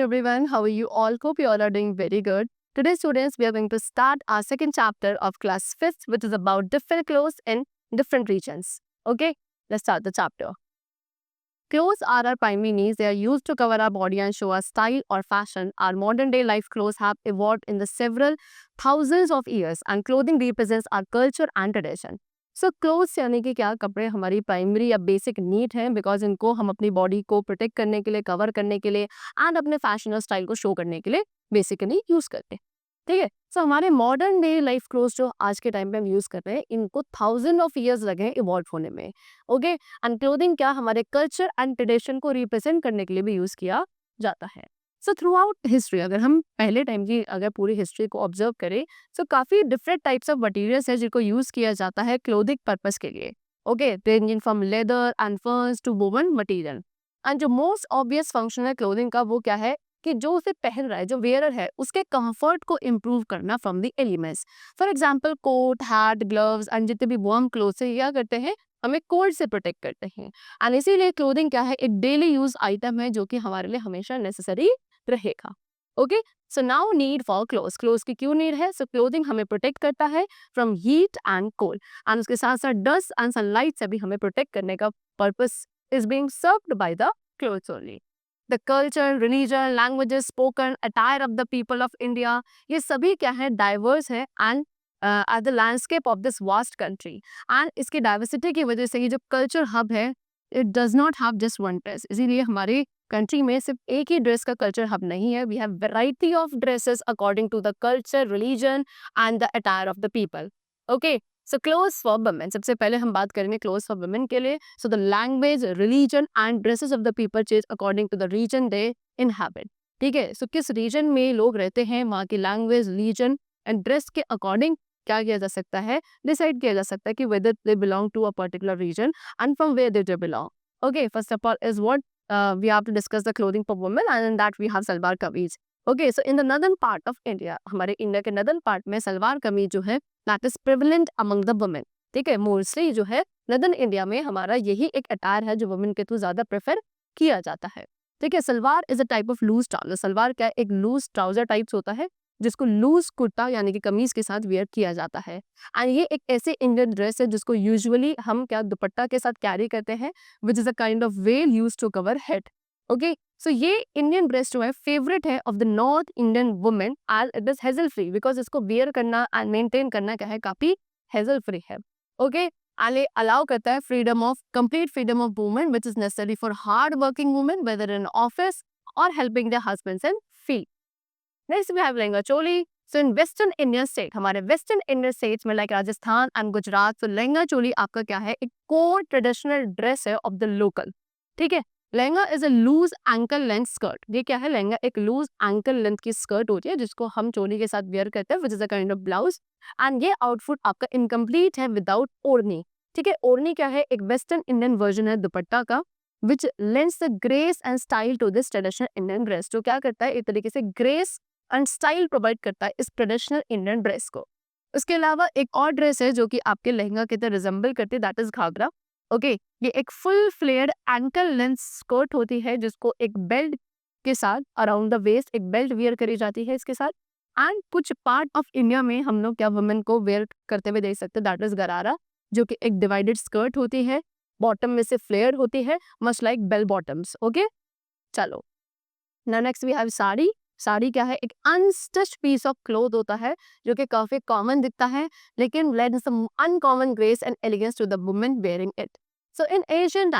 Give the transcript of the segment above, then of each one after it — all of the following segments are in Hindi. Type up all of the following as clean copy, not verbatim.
everyone. How are you all? Hope you all are doing very good. Today, students, we are going to start our second chapter of class 5th, which is about different clothes in different regions. Okay, let's start the chapter. Clothes are our primary needs. They are used to cover our body and show our style or fashion. Our modern day life clothes have evolved in the several thousands of years, and clothing represents our culture and tradition. So clothes यानी कि क्या कपड़े हमारी प्राइमरी या बेसिक नीड है बिकॉज इनको हम अपनी बॉडी को प्रोटेक्ट करने के लिए, कवर करने के लिए एंड अपने फैशन और स्टाइल को शो करने के लिए बेसिकली यूज करते हैं. ठीक है. सो हमारे मॉडर्न डे लाइफ क्लोथ्स जो आज के टाइम पे हम यूज कर रहे हैं, इनको थाउजेंड ऑफ ईयर्स लगे हैं इवॉल्व होने में. ओके. एंड क्लोथिंग क्या हमारे कल्चर एंड ट्रेडिशन को रिप्रेजेंट करने के लिए भी यूज किया जाता है. सो थ्रू आउट हिस्ट्री, अगर हम पहले टाइम की अगर पूरी हिस्ट्री को ऑब्जर्व करें, सो काफी डिफरेंट टाइप्स ऑफ मटेरियल्स है जिनको यूज किया जाता है क्लोथिंग पर्पस के लिए. Okay. Ranging from leather and फर्स टू वुवन मटेरियल. एंड जो मोस्ट ऑब्वियस फंक्शन है क्लोथिंग का वो क्या है कि जो उसे पहन रहा है, जो वेयर है, उसके कंफर्ट को इम्प्रूव करना from the elements. For example coat, hat, gloves and जितने भी वार्म क्लोथ्स है, क्या करते हैं, हमें कोल्ड से प्रोटेक्ट करते हैं. एंड इसीलिए क्लोथिंग क्या है, एक डेली यूज आइटम है जो कि हमारे लिए हमेशा नेसेसरी रहेगा. Okay. So now need for clothes. Clothes की क्यों नीड है? सो क्लोथिंग हमें प्रोटेक्ट करता है from heat and cold, and उसके साथ साथ डस्ट एंड सनलाइट से भी हमें प्रोटेक्ट करने का purpose is being served by the clothes only. The culture, religion, languages spoken, attire of the people of India, ये सभी क्या है, डाइवर्स है and at the landscape of this vast country. And इसकी डाइवर्सिटी की वजह से ये जो कल्चर हब है, it does not have just one dress. इसीलिए हमारी कंट्री में सिर्फ एक ही ड्रेस का कल्चर हब नहीं है. We have variety of dresses according to the culture, religion and the attire of the people. Okay. So clothes for women, सबसे पहले हम बात करेंगे क्लोथ्स फॉर वुमेन के लिए. So the language, religion and dresses of the people change according to the region they inhabit. ठीक है. सो किस रीजन में लोग रहते हैं, वहाँ की लैंग्वेज, रिलीजन एंड ड्रेस के अकॉर्डिंग क्या किया जा सकता है, डिसाइड किया जा सकता है कि whether they belong to a particular region and from where they belong. Okay, first of all is what we have to discuss the clothing for women, and in that we have salwar kameez. Okay, so in the northern part of India, हमारे इंडिया के northern part में सलवार कमीज जो है that is prevalent among the women. ठीक है. मोस्टली जो है northern इंडिया में हमारा यही एक अटायर है जो वुमेन के थ्रू ज्यादा प्रेफर किया जाता है. ठीक है. Salwar is a type of loose trouser. Salwar क्या है, एक लूज ट्राउजर टाइप्स होता है जिसको लूज कुर्ता यानी कि कमीज के साथ वेयर किया जाता है. एंड ये एक ऐसे इंडियन ड्रेस है जिसको यूजुअली हम क्या दुपट्टा के साथ कैरी करते हैं, which is a kind of veil use to cover head. Okay. So ये इंडियन ड्रेस जो है फेवरेट है of the north Indian women as it is hassle free, because इसको वेयर करना एंड मेंटेन करना क्या है, काफी हेजल फ्री है. ओके. एंड अलाउ करता है freedom of, complete freedom of women which is necessary for hard working women whether in office और helping there husbands in field. Next we have lehenga choli. So in western Indian state, हमारे वेस्टर्न इंडियन स्टेट्स में लाइक राजस्थान एंड गुजरात, तो लहंगा चोली आपका क्या है, एक कोर ट्रेडिशनल ड्रेस है ऑफ द लोकल. ठीक है. Lehenga is a loose ankle length skirt. ये क्या है, लहंगा एक लूज एंकल लेंथ की स्कर्ट होती है जिसको हम चोली के साथ वेयर करते हैं, which is a kind of blouse. And ये आउटफिट आपका इनकम्प्लीट है विदाउट ओढ़नी. ठीक है. ओढ़नी क्या है, एक वेस्टर्न इंडियन वर्जन है दुपट्टा का, which lends the grace and style to this traditional Indian dress. जो क्या करता है, एक तरीके से ग्रेस एंड स्टाइल प्रोवाइड करता है इस ट्रेडिशनल इंडियन ड्रेस को. उसके अलावा एक और ड्रेस है जो कि आपके लहंगा की तरह रिजेंबल करती है, दैट इज घाघरा. ओके. ये एक full flared ankle length skirt होती है जिसको एक बेल्ट के साथ अराउंड द वेस्ट एक बेल्ट वेयर करी जाती है इसके साथ. एंड कुछ पार्ट ऑफ इंडिया में हम लोग क्या वुमेन को वेयर करते हुए देख सकते हैं, दैट इज गरारा, जो कि एक डिवाइडेड स्कर्ट होती है, बॉटम में से फ्लेयर होती है, must like bell bottoms. Okay. चलो next we have sari. Sari क्या है, एक अनस्टिच्ड पीस ऑफ क्लोथ होता है जो कि काफी कॉमन दिखता है, लेकिन let some uncommon grace and elegance to the women wearing it. So in Asian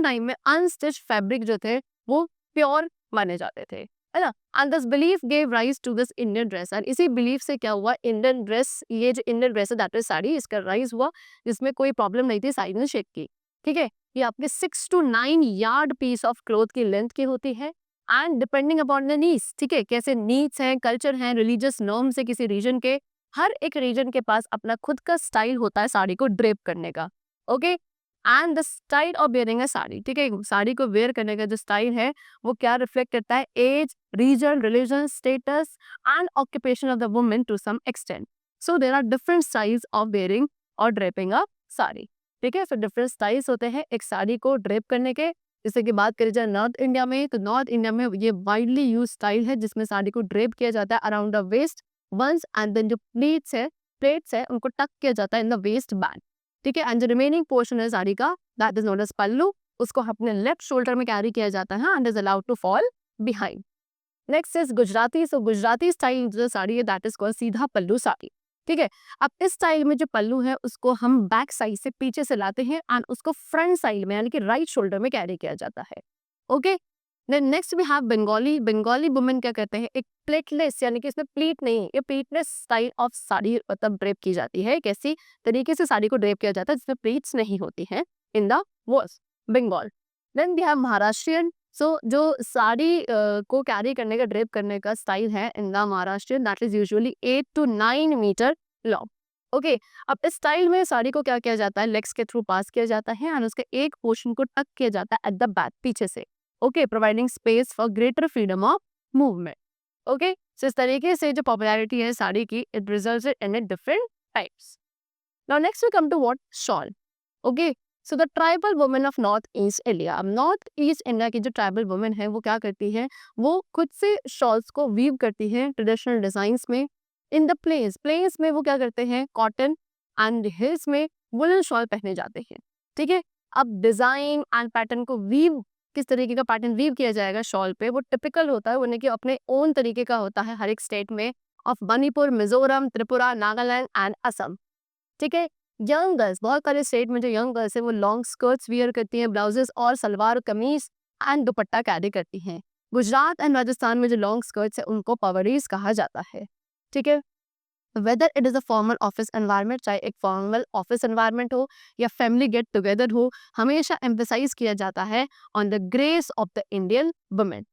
time में अनस्टिच्ड फैब्रिक जो थे वो प्योर माने जाते थे, है ना. And this belief gave rise to this Indian dress. And इसी बिलीफ से क्या हुआ, इंडियन ड्रेस, ये जो इंडियन ड्रेस है दैट इज साड़ी, इसका राइज हुआ जिसमें कोई प्रॉब्लम नहीं थी साइज एंड शेप की. ठीक है. ये आपके 6 to 9 yard piece of cloth की लेंथ की होती है and depending upon the needs. ठीक है. कैसे नीड्स हैं, कल्चर हैं, रिलीजियस नॉर्म्स है किसी रीजन के, हर एक रीजन के पास अपना खुद का स्टाइल होता है साड़ी को ड्रेप करने का. Okay. And the style of wearing a sari. ठीक है. साड़ी को वेयर करने का जो स्टाइल है वो क्या रिफ्लेक्ट करता है, age, region, religion, status and occupation of the women to some extent. So there are different styles of wearing और ड्रेपिंग अ साड़ी. ठीक है. सो डिफरेंट स्टाइल्स होते हैं एक साड़ी को ड्रेप करने के. जैसे कि बात करी जाए नॉर्थ इंडिया में, तो नॉर्थ इंडिया में ये वाइडली यूज स्टाइल है जिसमें साड़ी को ड्रेप किया जाता है around the waist once, and then जो प्लेट्स है उनको टक किया जाता है इन द वेस्ट बैंड, ठीक है। एंड जो रिमेनिंग पोर्शन है साड़ी का, that is known as pallu, उसको अपने लेफ्ट शोल्डर में कैरी किया जाता है and is allowed to fall behind. Next is Gujarati. So Gujarati style जो साड़ी है दैट इज कॉल्ड सीधा पल्लू साड़ी, ठीक है। अब इस स्टाइल में जो पल्लू है उसको हम बैक साइड से पीछे से लाते हैं एंड उसको फ्रंट साइड में यानी कि राइट शोल्डर में कैरी किया जाता है, okay. Then next we have Bengali. Bengali women क्या कहते हैं, एक प्लेटलेस यानी कि इसमें प्लीट नहीं, ये प्लीटलेस स्टाइल ऑफ साड़ी मतलब ड्रेप की जाती है। कैसी तरीके से साड़ी को ड्रेप किया जाता है जिसमें प्लीट्स नहीं होती हैं in the walls Bengal. Then we have Maharashtrian. So जो साड़ी को कैरी करने का ड्रेप करने का स्टाइल है in the Maharashtrian, that is usually 8 to 9 metre long, okay. अब इस स्टाइल में साड़ी को क्या किया जाता है, लेग्स के थ्रू पास किया जाता है एंड उसके एक पोर्शन को टक किया जाता है एट द बैक पीछे से, okay, providing space for greater freedom of movement, okay. So इस तरीके से जो पॉपुलैरिटी है साड़ी की, it resulted in it different types. Now next we come to what shawl, okay. So the tribal women of north east India. अब नॉर्थ ईस्ट इंडिया की जो ट्राइबल वुमेन है वो क्या करती है, वो खुद से शॉल्स को वीव करती है ट्रेडिशनल डिजाइन्स में। इन द प्लेस में वो क्या करते हैं, कॉटन एंड हिल्स में वुलन शॉल पहने जाते हैं, ठीक है। अब डिजाइन एंड पैटर्न को वीव, किस तरीके का पैटर्न वीव किया जाएगा शॉल पे, वो टिपिकल होता है, उन्हें कि अपने ओन तरीके का होता है हर एक स्टेट में, ऑफ मणिपुर, मिजोरम, त्रिपुरा, नागालैंड एंड असम, ठीक है। यंग गर्ल्स, बहुत सारे स्टेट में जो यंग गर्ल्स है वो लॉन्ग स्कर्ट्स वियर करती हैं, ब्लाउजेस और salwar kameez and dupatta carry करती हैं। गुजरात एंड राजस्थान में जो लॉन्ग स्कर्ट्स है उनको पवरीज कहा जाता है, ठीक है। Whether it is a formal office environment, चाहे एक फॉर्मल ऑफिस एनवायरनमेंट हो या फैमिली गेट टुगेदर हो, हमेशा एम्फेसाइज किया जाता है on the grace of the Indian women,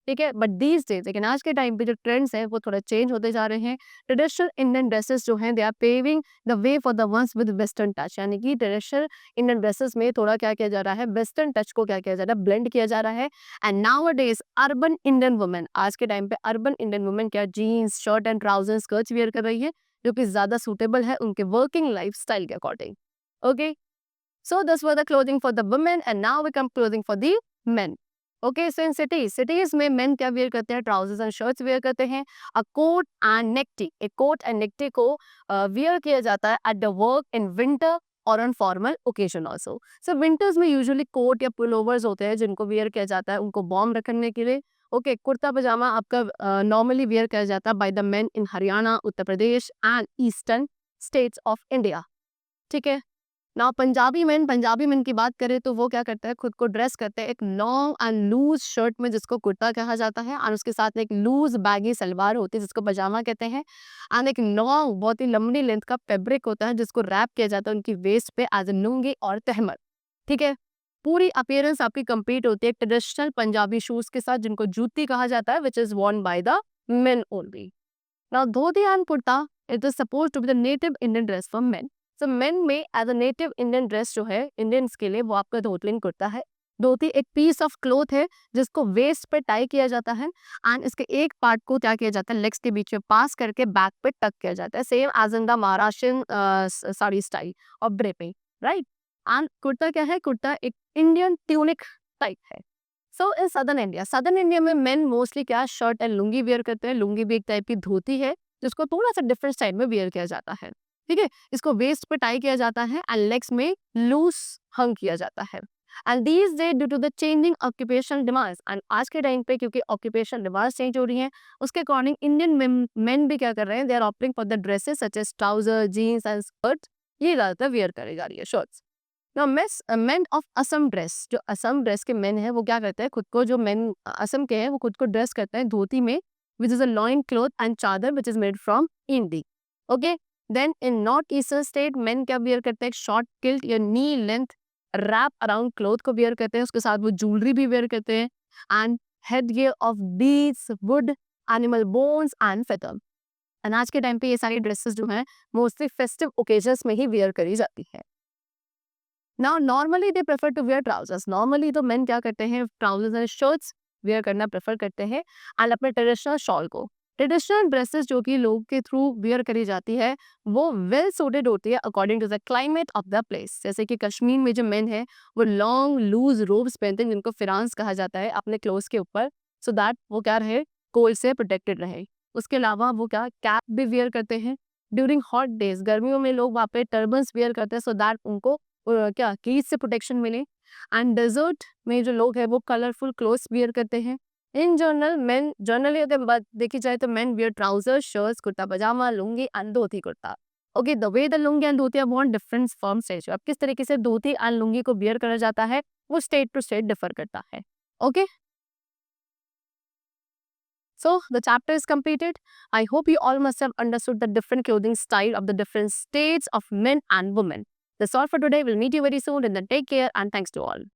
ठीक है। बट दीज डेज, लेकिन आज के टाइम पे जो ट्रेंड्स हैं वो थोड़ा चेंज होते जा रहे हैं। ट्रेडिशनल इंडियन ड्रेसेस जो हैं they are paving the way for the ones with western touch, यानी कि ट्रेडिशनल इंडियन ड्रेसेस में थोड़ा क्या किया जा रहा है, वेस्टर्न टच को क्या किया जा रहा है, ब्लेंड किया जा रहा है। And nowadays urban Indian women, आज के टाइम पे अर्बन इंडियन वुमेन क्या jeans, shirt and trouser, skirts wear कर रही है, जो कि ज्यादा सूटेबल है उनके वर्किंग लाइफस्टाइल के according, okay. So this were the clothing for the women and now we come clothing for the men, okay. So in cities में मेन क्या वियर करते हैं, ट्राउजर्स एंड शर्ट्स वियर करते हैं। अ कोट एंड नेकटी, एक कोट एंड नेकटी को वियर किया जाता है at the work in winter और on formal occasion also. So winters में यूजुअली कोट या पुलोवर्स होते हैं जिनको वियर किया जाता है उनको वार्म रखने के लिए, ओके। कुर्ता पजामा आपका नॉर्मली वियर किया जाता है bye the main in Haryana, Uttar Pradesh and eastern states of India, ठीक है। ना पंजाबी मेन की बात करें तो वो क्या करता है, खुद को ड्रेस करते हैं एक लॉन्ग एंड लूज शर्ट में जिसको कुर्ता कहा जाता है, और उसके साथ एक लूज बैगी सलवार होती है जिसको पजामा कहते हैं, एंड एक लॉन्ग बहुत ही लंबी लेंथ का फैब्रिक होता है जिसको रैप किया जाता है उनकी वेस्ट पे एज ए लुंगी और तहमद, ठीक है। पूरी अपीयरेंस आपकी कंप्लीट होती है ट्रेडिशनल पंजाबी शूज के साथ जिनको जूती कहा जाता है, which is worn by the men only. Now dhoti and kurta, it is suppose to be the native Indian dress for men. So men में as a native Indian dress जो है इंडियंस के लिए वो आपका धोती एंड कुर्ता है। धोती एक पीस ऑफ क्लोथ है जिसको वेस्ट पे टाई किया जाता है एंड इसके एक पार्ट को क्या किया जाता है, लेग्स के बीच में पास करके बैक पे टक किया जाता है, same as in the Maharashtrian sari style of draping, right. And kurta क्या है, कुर्ता एक इंडियन ट्यूनिक टाइप है। सो इन सदर्न इंडिया में मेन मोस्टली क्या शर्ट एंड लुंगी वेयर करते हैं। लुंगी भी एक टाइप की धोती है जिसको थोड़ा सा डिफरेंट स्टाइल में वेयर किया जाता है, ठीक है। इसको वेस्ट पे टाई किया जाता है एंड लेग्स में लूज हंग किया जाता है। And these day due to the changing occupation demands, and आज के टाइम पे क्योंकि ऑक्यूपेशन डिमांड्स चेंज हो रही हैं उसके अकॉर्डिंग इंडियन मेन भी क्या कर रहे हैं, they are opting for the dresses such as trouser, jeans and skirt, ये ज्यादातर वेयर करी जा रही है, shirts. Now men of Assam dress, जो असम ड्रेस के मेन है वो क्या करते हैं, खुद को जो मेन असम के हैं वो खुद को ड्रेस करते हैं धोती में, which is a loin cloth and chadar which is made from इंडी, okay. Then in north eastern state men क्या वियर करते हैं, शॉर्ट किल्ट या knee length wrap around cloth को वियर करते हैं, उसके साथ वो ज्वेलरी भी वियर करते हैं and head gear of beads, would, animal bones and feather. And आज के टाइम पे ये सारी ड्रेसेस जो हैं मोस्टली फेस्टिव ओकेजन्स में ही वियर करी जाती है। Now normally they prefer to wear trousers, normally तो मेन क्या करते हैं ट्राउजर्स एंड शर्ट्स वेयर करना प्रेफर करते हैं एंड अपने ट्रेडिशनल शॉल को, ट्रेडिशनल ड्रेसेस जो कि लोग के थ्रू वियर करी जाती है वो वेल सूटेड होती है according to the climate of the place. जैसे कि कश्मीर में जो मेन है वो लॉन्ग लूज रोब्स पहनते हैं जिनको फिरांस कहा जाता है अपने क्लोथ्स के ऊपर, सो दैट वो क्या रहे, कोल्ड से प्रोटेक्टेड रहे। उसके अलावा वो क्या कैप भी वियर करते हैं। ड्यूरिंग हॉट डेज गर्मियों में लोग वहाँ पे टर्बन्स वियर करते हैं सो दैट उनको क्या हीट से प्रोटेक्शन मिले। एंड डेजर्ट में जो लोग हैं वो कलरफुल क्लोथ्स वियर करते हैं। इन जनरल मेन जनरली अगर बात देखी जाए तो men wear trouser shirts kurta pajama lungi and dhoti kurta. Okay, the way the lungi and dhoti are worn different from state. अब किस तरीके से धोती एंड लुंगी को वियर करा जाता है वो स्टेट टू स्टेट डिफर करता है। Okay, so the chapter is completed. I hope you all must have understood the different clothing style of the different states of men and women. That's all for today. We'll meet you very soon and then take care and thanks to all.